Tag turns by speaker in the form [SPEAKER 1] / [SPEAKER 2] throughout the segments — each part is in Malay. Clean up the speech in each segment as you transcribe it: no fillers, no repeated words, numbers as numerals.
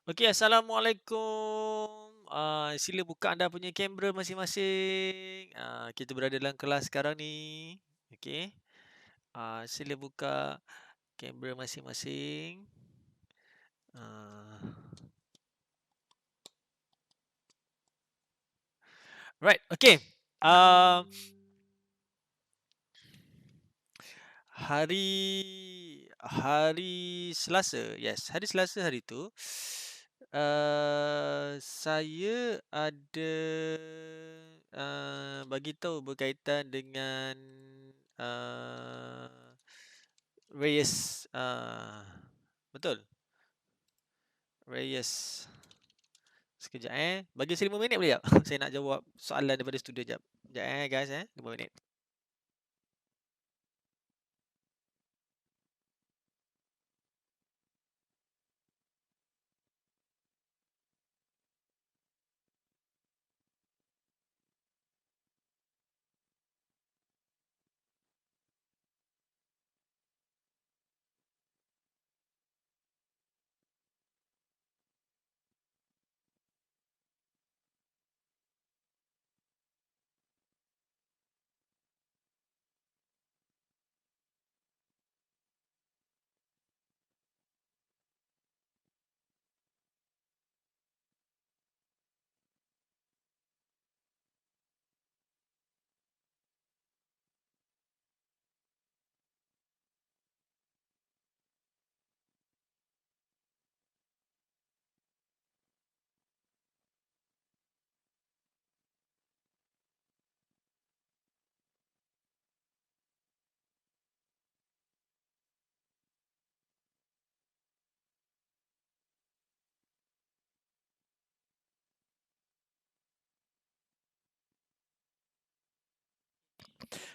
[SPEAKER 1] Okey, Assalamualaikum. Sila buka anda punya kamera masing-masing. Kita berada dalam kelas sekarang ni. Okey. Sila buka kamera masing-masing. Ah, right, okey. Um, hari Selasa, yes, hari Selasa hari tu, saya ada, bagi tahu berkaitan dengan, uh, Reyes, betul? Reyes. Sekejap bagi saya 5 minit boleh tak? Saya nak jawab soalan daripada studio jap. Sekejap guys 5 minit.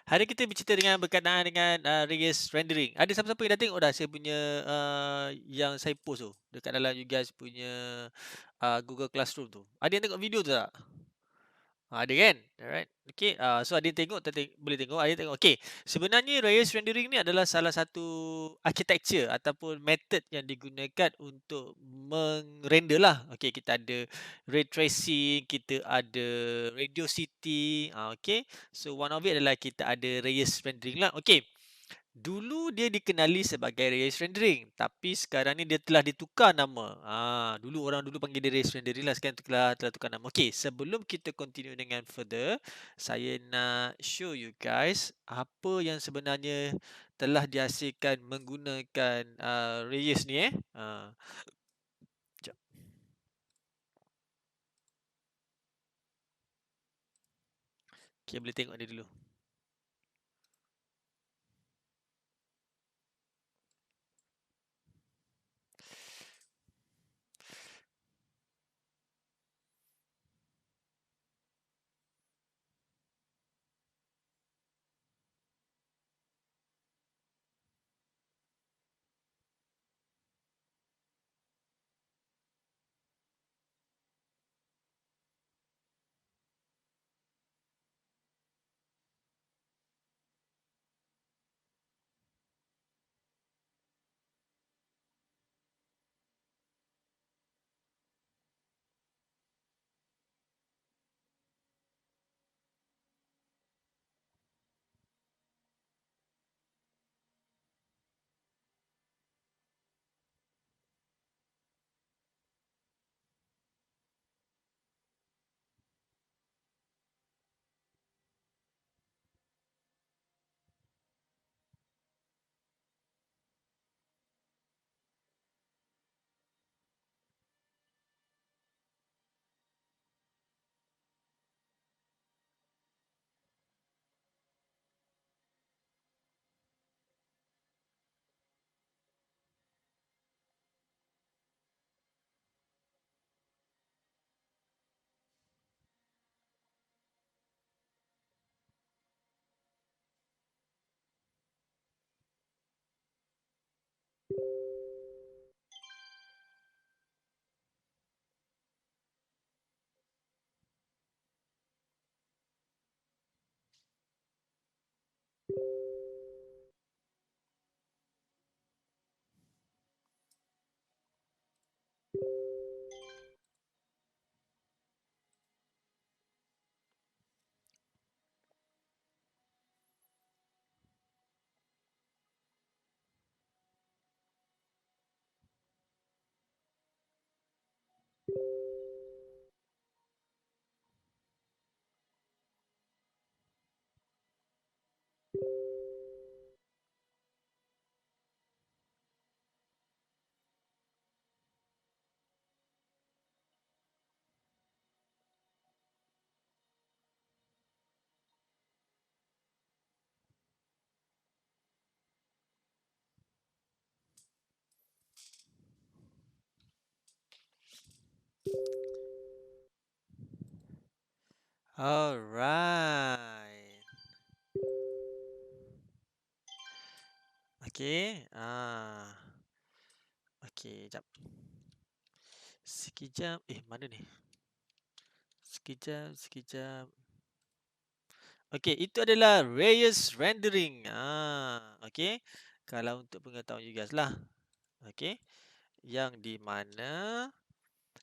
[SPEAKER 1] Hari kita bercerita dengan berkenaan dengan Reyes rendering. Ada siapa-siapa yang dah tengok dah saya punya yang saya post tu dekat dalam you guys punya Google Classroom tu. Ada yang tengok video tu tak? Ada kan? Alright. Okay. So ada yang tengok, boleh tengok. Ada yang tengok. Okay. Sebenarnya Reyes rendering ni adalah salah satu architecture ataupun method yang digunakan untuk mengrender lah. Okay. Kita ada ray tracing, kita ada radio city. Okay. So one of it adalah kita ada Reyes rendering lah. Okay. Dulu dia dikenali sebagai Reyes Rendering, tapi sekarang ni dia telah ditukar nama. Dulu orang dulu panggil dia Reyes Rendering lah, sekarang telah tukar nama. Okey, sebelum kita continue dengan further, saya nak show you guys apa yang sebenarnya telah dihasilkan menggunakan Reyes ni Sekejap. Okey, boleh tengok dia dulu. Alright. Okey. Okey, jap. Sekejap. Mana ni? Sekejap, sekejap. Okey, itu adalah Reyes rendering. Okey. Kalau untuk pengetahuan you guys lah. Okey. Yang di mana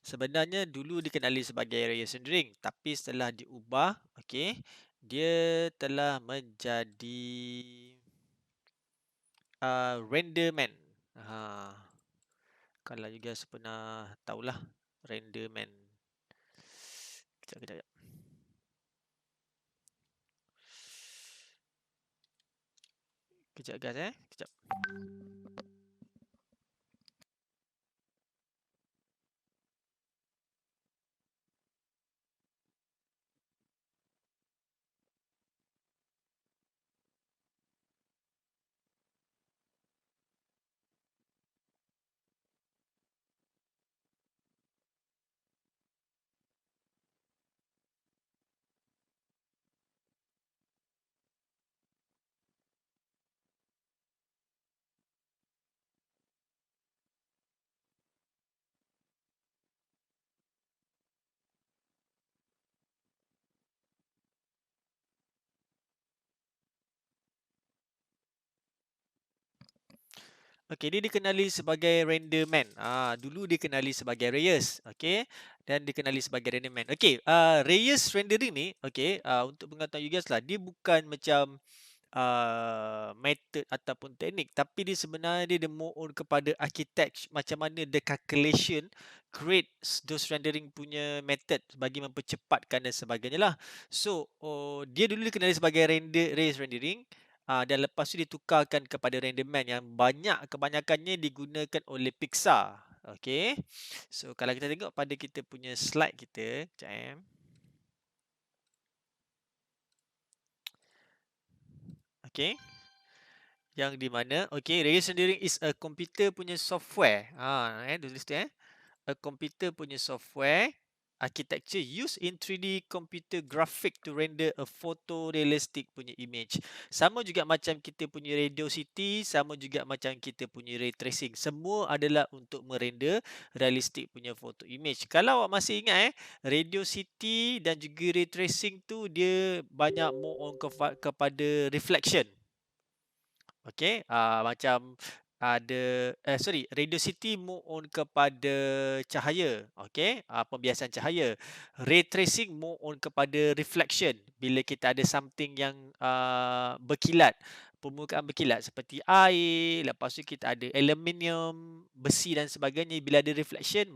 [SPEAKER 1] sebenarnya dulu dikenali sebagai Reyes rendering, tapi setelah diubah, okey, dia telah menjadi Renderman. Kalau you guys pernah tahulah Renderman. Kejap, kejap, kejap. Kejap guys, kejap. Okey, dia dikenali sebagai Renderman. Dulu dikenali sebagai Reyes, okey, dan dikenali sebagai Renderman. Okey, Reyes rendering ni, okey, untuk pengetahuan you guys lah, dia bukan macam method ataupun teknik, tapi dia sebenarnya dia more on kepada architect, macam mana the calculation create those rendering punya method bagi mempercepatkan dan sebagainya lah. So, dia dulu dikenali sebagai Reyes rendering. Dan lepas tu ditukarkan kepada Renderman yang kebanyakannya digunakan oleh Pixar. Okay. So kalau kita tengok pada kita punya slide kita, sekejap. Okay. Yang di mana, okay, Reyes rendering is a computer punya software. Tulis tu. A computer punya software architecture used in 3D computer graphic to render a photorealistic punya image. Sama juga macam kita punya Radio City, sama juga macam kita punya ray tracing. Semua adalah untuk merender realistic punya photo image. Kalau awak masih ingat Radio City dan juga ray tracing tu dia banyak more on kepada reflection. Okey, macam ada Radio City more on kepada cahaya, okey, pembiasan cahaya. Ray tracing more on kepada reflection, bila kita ada something yang berkilat, permukaan berkilat seperti air, lepas tu kita ada aluminium, besi dan sebagainya, bila ada reflection,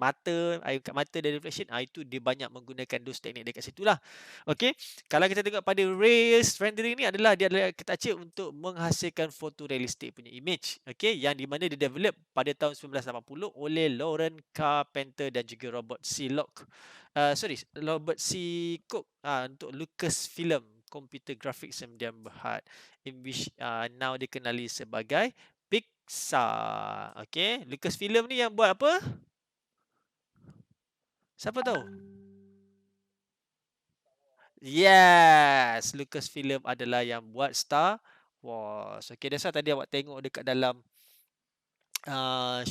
[SPEAKER 1] air kat mata ada reflection, itu dia banyak menggunakan those teknik dekat situlah. Okey, kalau kita tengok pada Reyes rendering ni adalah dia adalah architecture untuk menghasilkan photorealistic punya image, okey, yang di mana develop pada tahun 1980 oleh Lauren Carpenter dan juga Robert C. Cook untuk Lucasfilm Computer Graphics yang berhad, in which now dikenali sebagai Pixar. Okey, Lucasfilm ni yang buat apa? Siapa tahu? Yes, Lucasfilm adalah yang buat Star Wars. Okay, that's why tadi awak tengok dekat dalam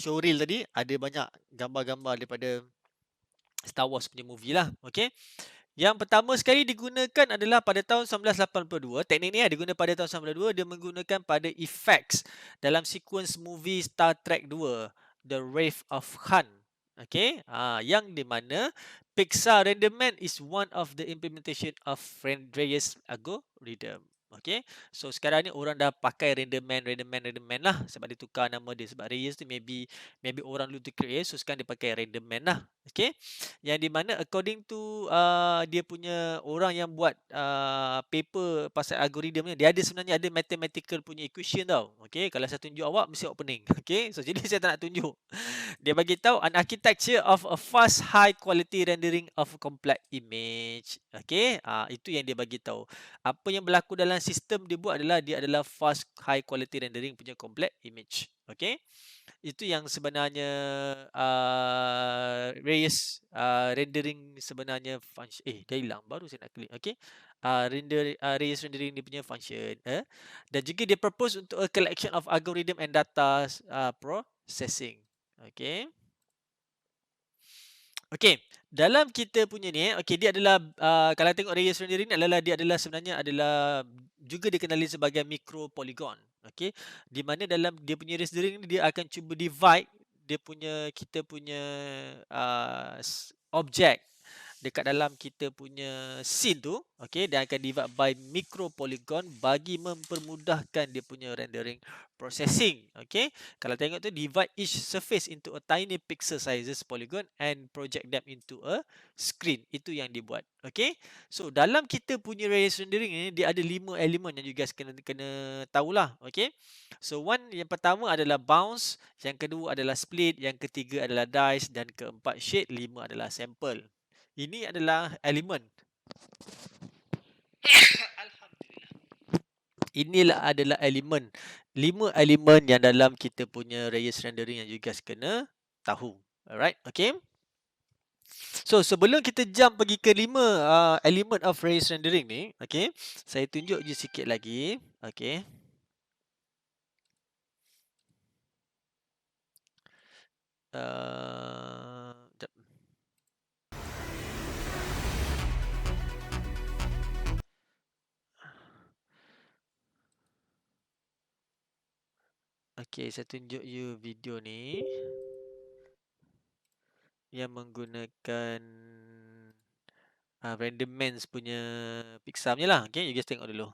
[SPEAKER 1] showreel tadi, ada banyak gambar-gambar daripada Star Wars punya movie lah. Okay. Yang pertama sekali digunakan adalah pada tahun 1982. Teknik ni digunakan pada tahun 1982. Dia menggunakan pada effects dalam sequence movie Star Trek 2, The Wrath of Khan. Okay. Yang di mana Pixar Renderman is one of the implementation of Reyes algorithm. Okay. So sekarang ni orang dah pakai Renderman lah. Sebab dia tukar nama dia. Sebab Reyes tu maybe orang dulu tu create. So sekarang dia pakai Renderman lah. Okay. Yang di mana according to dia punya orang yang buat paper pasal algorithm ni, dia ada sebenarnya ada mathematical punya equation tau. Okay. Kalau saya tunjuk awak, mesti awak pening. Okay. So jadi saya tak nak tunjuk. Dia bagi tahu an architecture of a fast high quality rendering of a complex image. Okay. Itu yang dia bagi tahu. Apa yang berlaku dalam sistem dia buat adalah dia adalah fast high quality rendering punya complex image. Okey. Itu yang sebenarnya rendering sebenarnya function. Dah hilang baru saya nak klik. Okey. Rails rendering dia punya function, dan juga dia purpose untuk a collection of algorithm and data processing. Okey. Okey, dalam kita punya ni okey, dia adalah kalau tengok Rails rendering ni adalah dia adalah sebenarnya adalah juga dikenali sebagai micro polygon. Okey, di mana dalam dia punya Rails rendering ni dia akan cuba divide dia punya kita punya objek dekat dalam kita punya scene tu, okey, dia akan divide by micro polygon bagi mempermudahkan dia punya rendering processing. Okey, kalau tengok tu divide each surface into a tiny pixel sizes polygon and project them into a screen. Itu yang dibuat. Okey, so dalam kita punya Rails rendering ni dia ada 5 elemen yang you guys kena kena tahulah. Okey, so yang pertama adalah bounce, yang kedua adalah split, yang ketiga adalah dice, dan keempat shade, 5 adalah sample. Ini adalah elemen. Alhamdulillah. Inilah adalah elemen. 5 elemen yang dalam kita punya Rails rendering yang you guys kena tahu. Alright, okay. So sebelum kita jump pergi ke 5 elemen of Rails rendering ni, okay, saya tunjuk je sikit lagi. Okay. Sekejap. Okay, saya tunjuk you video ni yang menggunakan Randomans punya Pixar punya lah. Okay, you guys tengok dulu.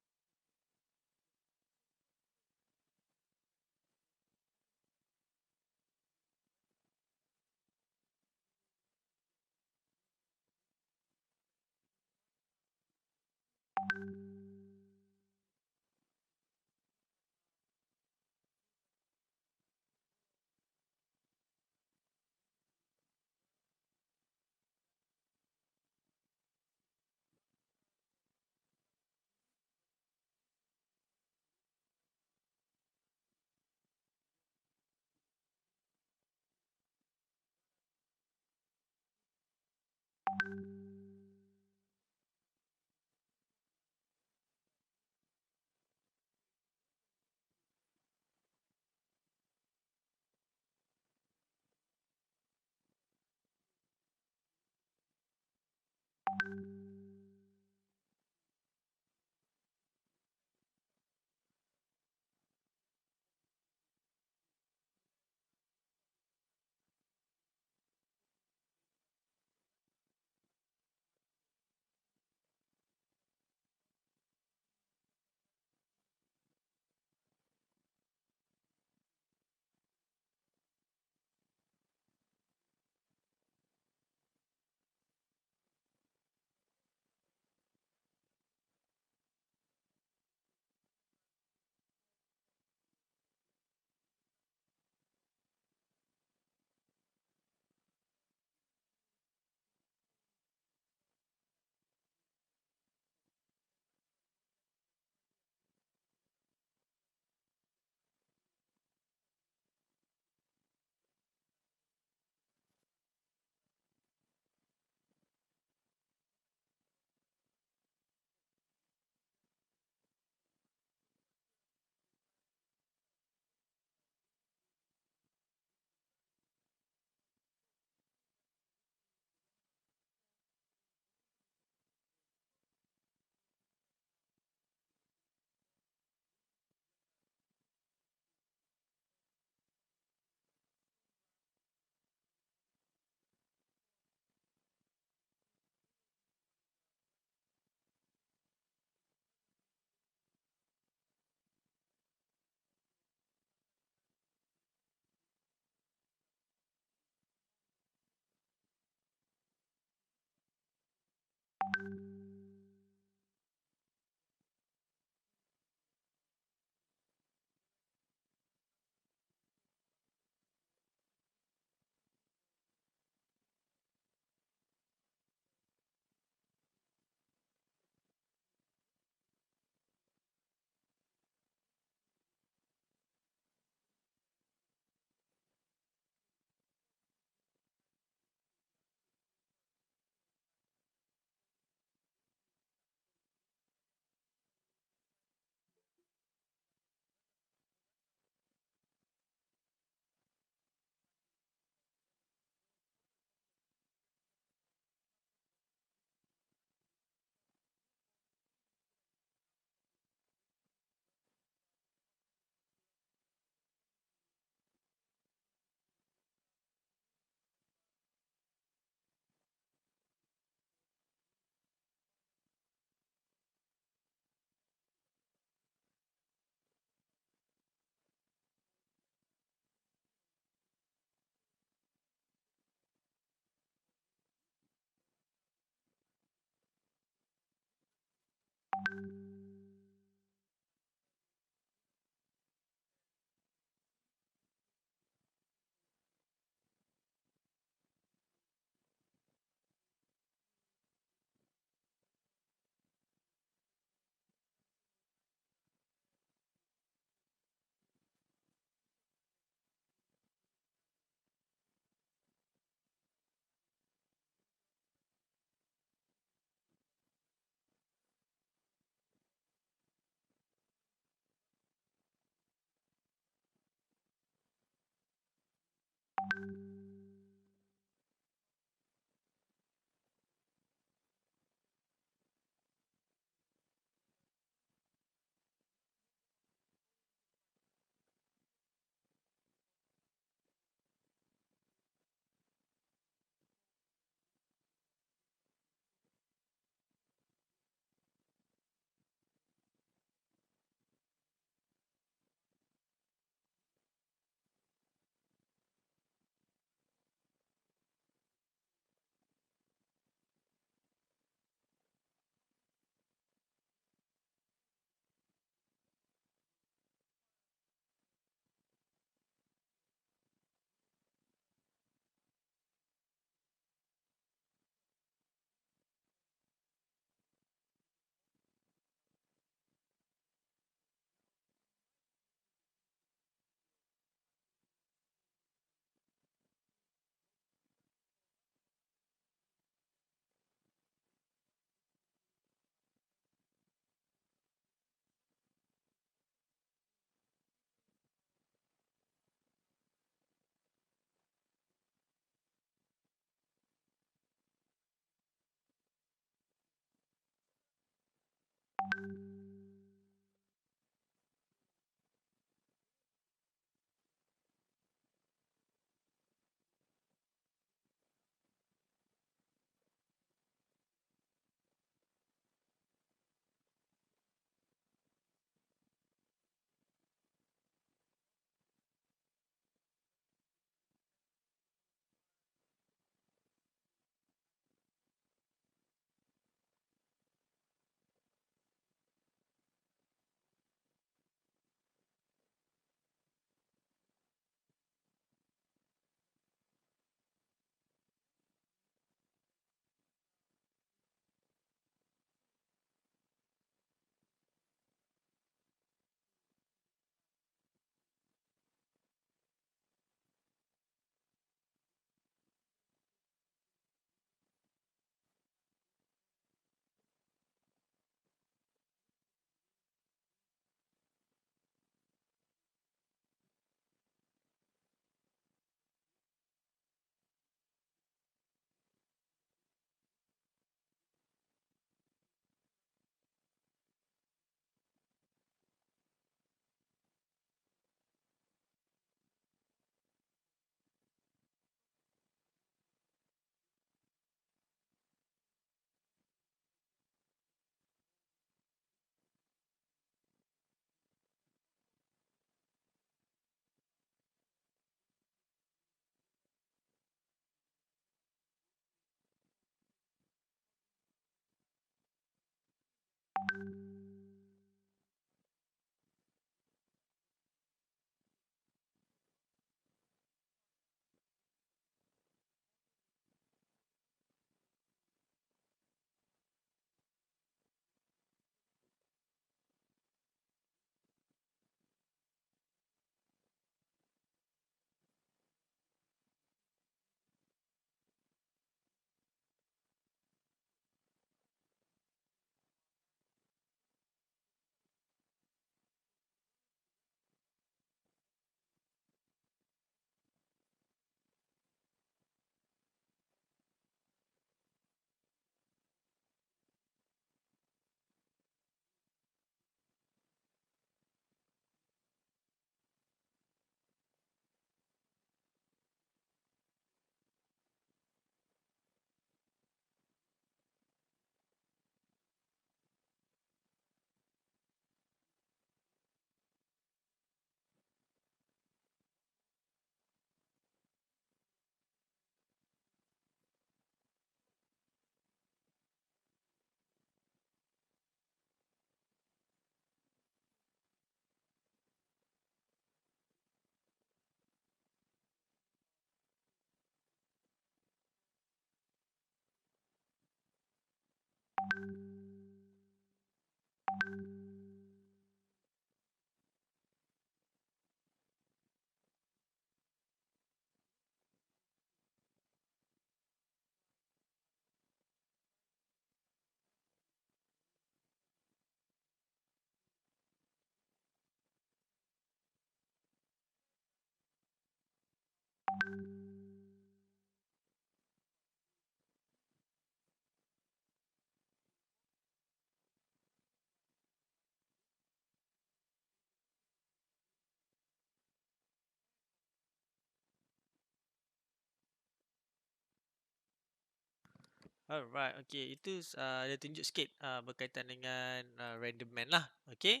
[SPEAKER 1] Alright, okey. Itu dia tunjuk sikit berkaitan dengan random man lah. Okey.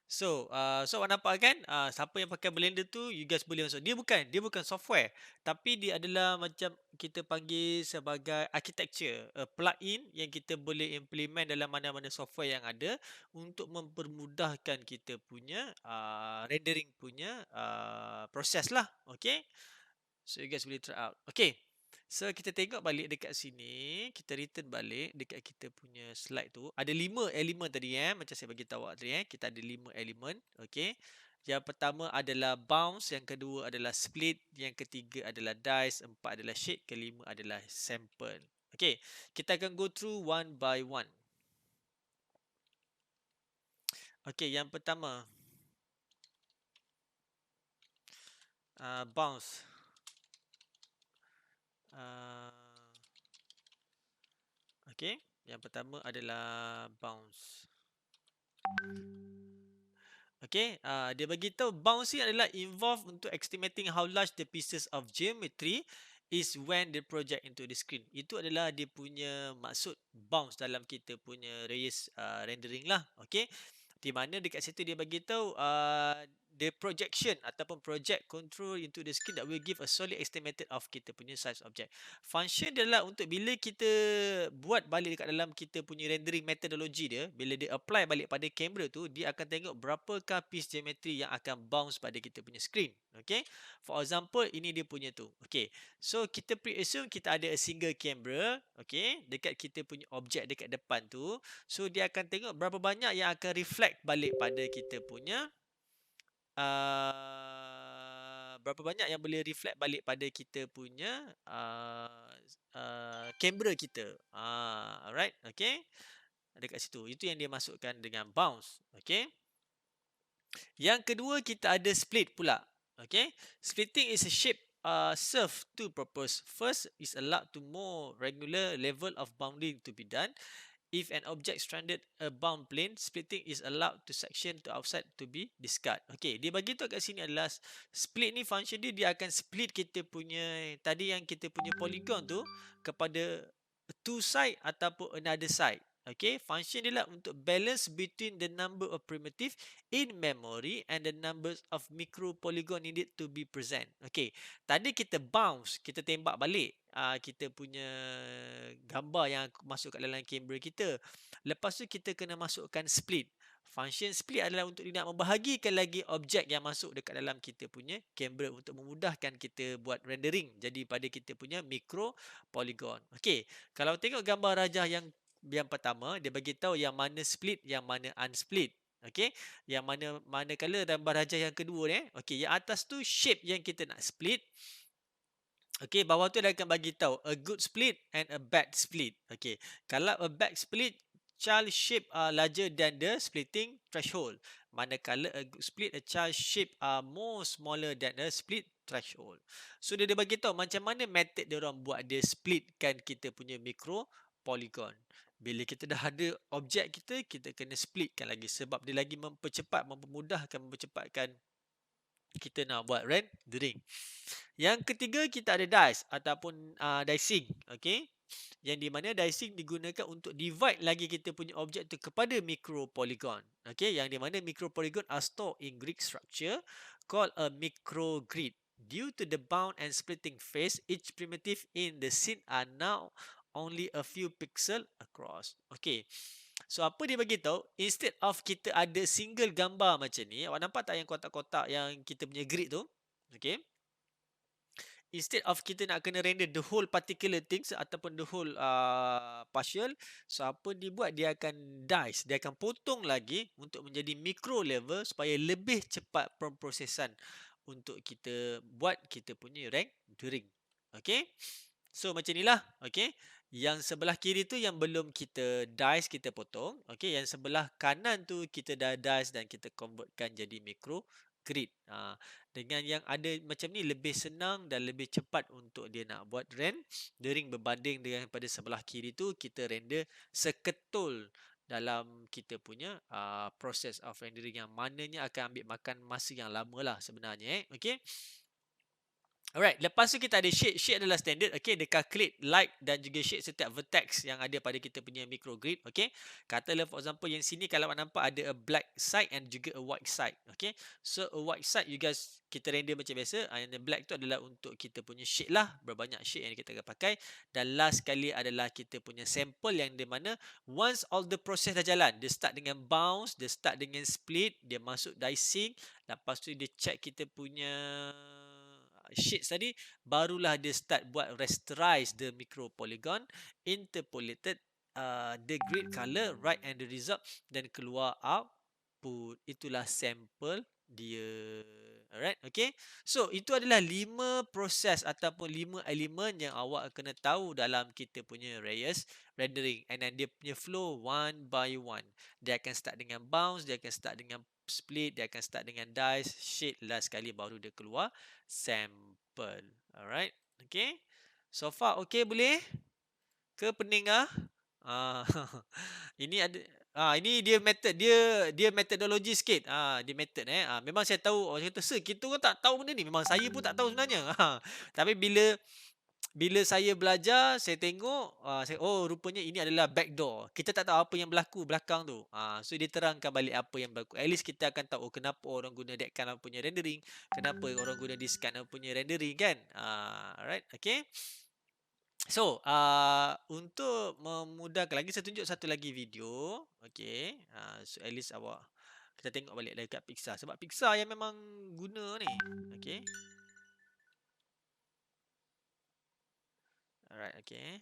[SPEAKER 1] So awak nampak kan siapa yang pakai Blender tu you guys boleh masuk. Dia bukan software, tapi dia adalah macam kita panggil sebagai architecture, plugin yang kita boleh implement dalam mana-mana software yang ada untuk mempermudahkan kita punya rendering punya proses lah. Okey. So you guys boleh try out. Okay. So kita tengok balik dekat sini, kita return balik dekat kita punya slide tu. Ada 5 elemen tadi macam saya bagi tahu awak tadi kita ada 5 elemen, okey. Yang pertama adalah bounce, yang kedua adalah split, yang ketiga adalah dice, empat adalah shade, kelima adalah sample. Okey, kita akan go through one by one. Okey, yang pertama bounce. Okey, yang pertama adalah bounce. Okey, dia bagi tahu bounce ni adalah involved untuk estimating how large the pieces of geometry is when they project into the screen. Itu adalah dia punya maksud bounce dalam kita punya Reyes rendering lah. Okey. Di mana dekat situ dia bagi tahu the projection ataupun project control into the screen that will give a solid estimated of kita punya size object. Function dia adalah untuk bila kita buat balik dekat dalam kita punya rendering methodology dia, bila dia apply balik pada kamera tu, dia akan tengok berapakah piece geometry yang akan bounce pada kita punya screen. Okay. For example, ini dia punya tu. Okay. So, kita pre-assume kita ada a single camera. Okay. Dekat kita punya objek dekat depan tu. So, dia akan tengok berapa banyak yang akan reflect balik pada kita punya berapa banyak yang boleh reflect balik pada kita punya kamera kita. Alright, okay. Dekat situ. Itu yang dia masukkan dengan bounce. Okay. Yang kedua kita ada split pula. Okay. Splitting is a shape serve two purpose. First is allowed to more regular level of bounding to be done. If an object stranded a bound plane, splitting is allowed to section to outside to be discard. Okay, dia bagi tahu kat sini adalah split ni function dia akan split kita punya tadi yang kita punya polygon tu kepada two side ataupun another side. Okay, function dia lah untuk balance between the number of primitive in memory and the numbers of micro polygon needed to be present. Okay, tadi kita bounce, kita tembak balik kita punya gambar yang masuk kat dalam kamera kita. Lepas tu kita kena masukkan split. Function split adalah untuk dia nak membahagikan lagi objek yang masuk dekat dalam kita punya kamera untuk memudahkan kita buat rendering. Jadi pada kita punya micro polygon. Okay, kalau tengok gambar rajah yang pertama, dia bagi tahu yang mana split, yang mana unsplit. Okey, yang manakala gambar rajah yang kedua ni, okey, yang atas tu shape yang kita nak split. Okey, bawah tu dia akan bagi tahu a good split and a bad split. Okey, kalau a bad split, child shape are larger than the splitting threshold. Manakala a good split, a child shape are more smaller than a split threshold. So dia bagi tahu macam mana method dia orang buat dia splitkan kita punya micro polygon. Bila kita dah ada objek kita, kita kena splitkan lagi sebab dia lagi mempercepatkan kita nak buat rendering. Yang ketiga, kita ada dice ataupun dicing. Okay? Yang di mana dicing digunakan untuk divide lagi kita punya objek tu kepada micro polygon. Okay? Yang di mana micro polygon are stored in grid structure called a microgrid. Due to the bound and splitting phase, each primitive in the scene are now only a few pixel across. Okay. So apa dia bagi tahu? Instead of kita ada single gambar macam ni, awak nampak tak yang kotak-kotak yang kita punya grid tu? Okay. Instead of kita nak kena render the whole particular things ataupun the whole partial, so apa dia buat? Dia akan dice, dia akan potong lagi untuk menjadi micro level supaya lebih cepat pemprosesan untuk kita buat kita punya rendering. Okay. So macam inilah. Okay. Yang sebelah kiri tu yang belum kita dice, kita potong. Okay. Yang sebelah kanan tu kita dah dice dan kita convertkan jadi micro grid. Dengan yang ada macam ni lebih senang dan lebih cepat untuk dia nak buat rendering berbanding dengan pada sebelah kiri tu kita render seketul dalam kita punya proses of rendering yang mananya akan ambil makan masa yang lama lah sebenarnya. Okay. Alright, lepas tu kita ada shade. Shade adalah standard. Okay, dia calculate light dan juga shade setiap vertex yang ada pada kita punya microgrid. Okay, katalah for example yang sini kalau awak nampak ada a black side and juga a white side. Okay, so a white side you guys kita render macam biasa. And the black tu adalah untuk kita punya shade lah. Berbanyak shade yang kita akan pakai. Dan last sekali adalah kita punya sample yang di mana once all the process dah jalan. Dia start dengan bounce, dia start dengan split, dia masuk dicing. Lepas tu dia check kita punya shades tadi, barulah dia start buat rasterize the micro polygon, interpolated the grid color, right, and the result, dan keluar output. Itulah sampel dia. Alright, okay. So itu adalah 5 proses ataupun 5 elemen yang awak kena tahu dalam kita punya Reyes rendering, and then dia punya flow one by one. Dia akan start dengan bounce, dia akan start dengan split, dia akan start dengan dice, shade, last sekali baru dia keluar sample. Alright, okay. So far okay boleh? Ke pening ah? Ini ada ini dia method dia metodologi sikit. Dia method memang saya tahu orang kata sir kita orang tak tahu benda ni. Memang saya pun tak tahu sebenarnya. Tapi bila saya belajar, saya tengok oh rupanya ini adalah backdoor. Kita tak tahu apa yang berlaku belakang tu. So dia terangkan balik apa yang berlaku. At least kita akan tahu kenapa orang guna that kind of punya rendering, kenapa orang guna this kind of punya rendering kan. Alright, okay. So, untuk memudahkan lagi, saya tunjuk satu lagi video. Okay. So, at least awak, kita tengok balik dekat Pixar. Sebab Pixar yang memang guna ni. Okay. Alright, okay.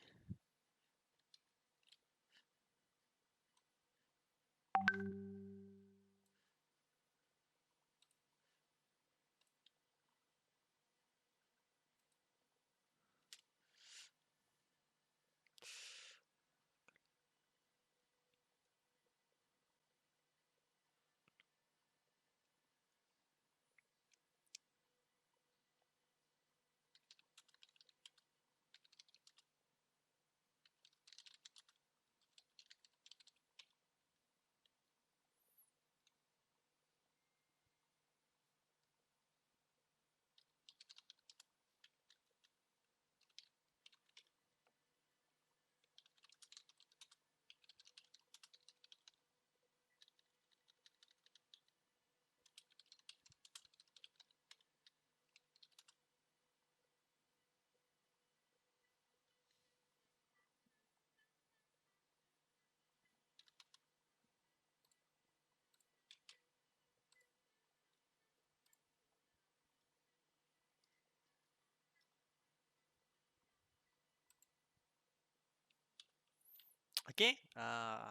[SPEAKER 1] Okay.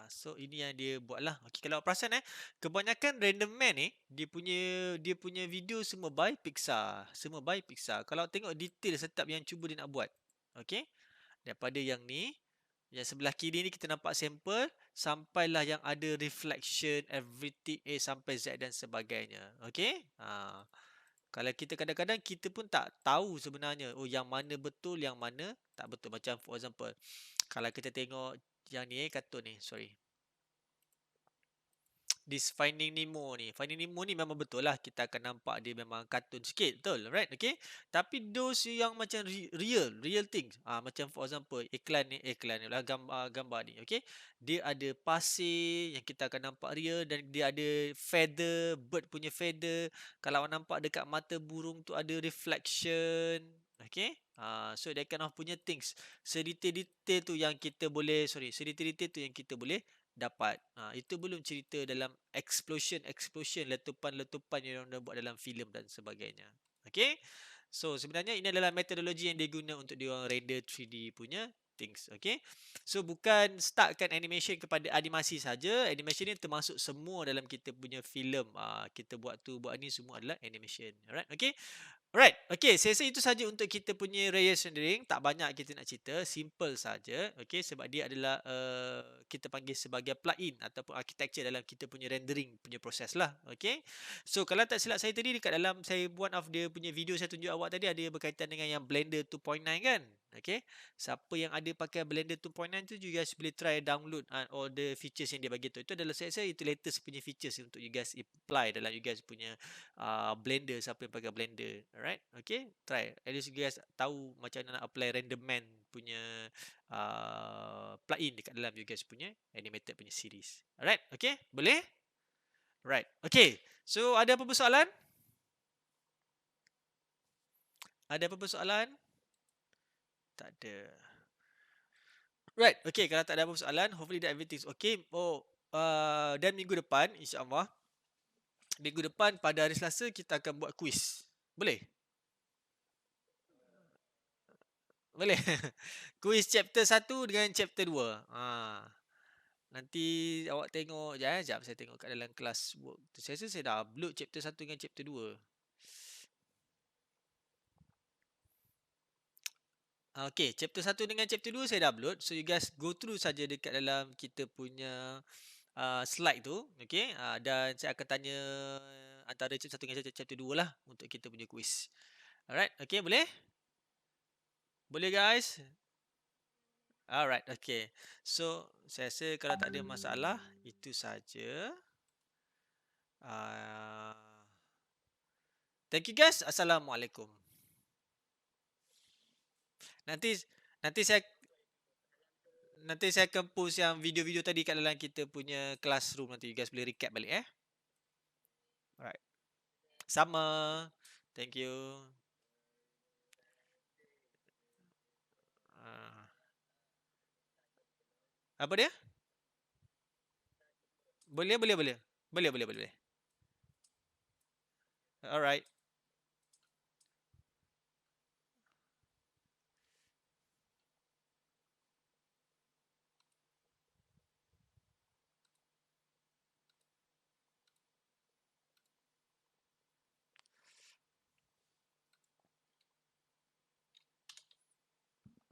[SPEAKER 1] So ini yang dia buat lah. Okay, kalau perasan kebanyakan Random Man ni dia punya video semua by Pixar. Semua by Pixar. Kalau tengok detail setiap yang cuba dia nak buat. Okay. Daripada yang ni, yang sebelah kiri ni kita nampak sampel, sampailah yang ada reflection, everything A sampai Z dan sebagainya. Okay. Kalau kita kadang-kadang kita pun tak tahu sebenarnya yang mana betul, yang mana tak betul. Macam for example, kalau kita tengok yang ni kartun ni, sorry. This Finding Nemo ni. Finding Nemo ni memang betul lah. Kita akan nampak dia memang kartun sikit. Betul? Right? Okay. Tapi those yang macam real things. Macam for example, iklan ni lah gambar ni. Okay. Dia ada pasir yang kita akan nampak real. Dan dia ada feather, bird punya feather. Kalau awak nampak dekat mata burung tu ada reflection. Okay. So that kind of punya things. Sedetail-detail tu yang kita boleh, sedetail-detail tu yang kita boleh dapat. Itu belum cerita dalam explosion letupan-letupan yang dia buat dalam filem dan sebagainya. Okay. So sebenarnya ini adalah metodologi yang diguna untuk dia orang render 3D punya things. Okay. So bukan startkan animation kepada animasi saja. Animation ni termasuk semua dalam kita punya filem. Kita buat tu buat ni semua adalah animation. Alright. Okay. Alright, okay, saya rasa itu saja untuk kita punya Reyes rendering. Tak banyak kita nak cerita, simple saja. Okay, sebab dia adalah kita panggil sebagai plugin ataupun architecture dalam kita punya rendering punya proses lah. Okay, so kalau tak silap saya tadi dekat dalam saya one of dia punya video saya tunjuk awak tadi ada berkaitan dengan yang Blender 2.9 kan? Okay, siapa yang ada pakai Blender 2.9 tu you guys boleh try download all the features yang dia bagi tu. Itu adalah saya rasa itu latest punya features untuk you guys apply dalam you guys punya Blender, siapa yang pakai Blender. Alright, okay, try. At least you guys tahu macam mana nak apply Random Man punya plugin dekat dalam you guys punya animated punya series. Alright, okay, boleh? Right, okay. So ada apa-apa soalan? Ada apa-apa soalan? Tak ada. Right, okay, kalau tak ada apa-apa soalan, hopefully that everything is okay. Dan minggu depan, insyaAllah, minggu depan pada hari Selasa kita akan buat quiz. Boleh? Boleh? Quiz chapter 1 dengan chapter 2. Nanti awak tengok je. Sekejap saya tengok kat dalam kelas work. Saya rasa saya dah upload chapter 1 dengan chapter 2. Okay, chapter 1 dengan chapter 2 saya dah upload. So you guys go through saja dekat dalam kita punya slide tu. Okay, dan saya akan tanya antara chapter 1 dengan chapter 2 lah untuk kita punya quiz. Alright, okay, boleh? Boleh guys? Alright, okay. So, saya rasa kalau tak ada masalah, itu saja. Thank you guys. Assalamualaikum. Nanti saya akan post yang video-video tadi kat dalam kita punya classroom. Nanti you guys boleh recap balik Alright. Sama. Thank you. Apa dia? Boleh. Alright.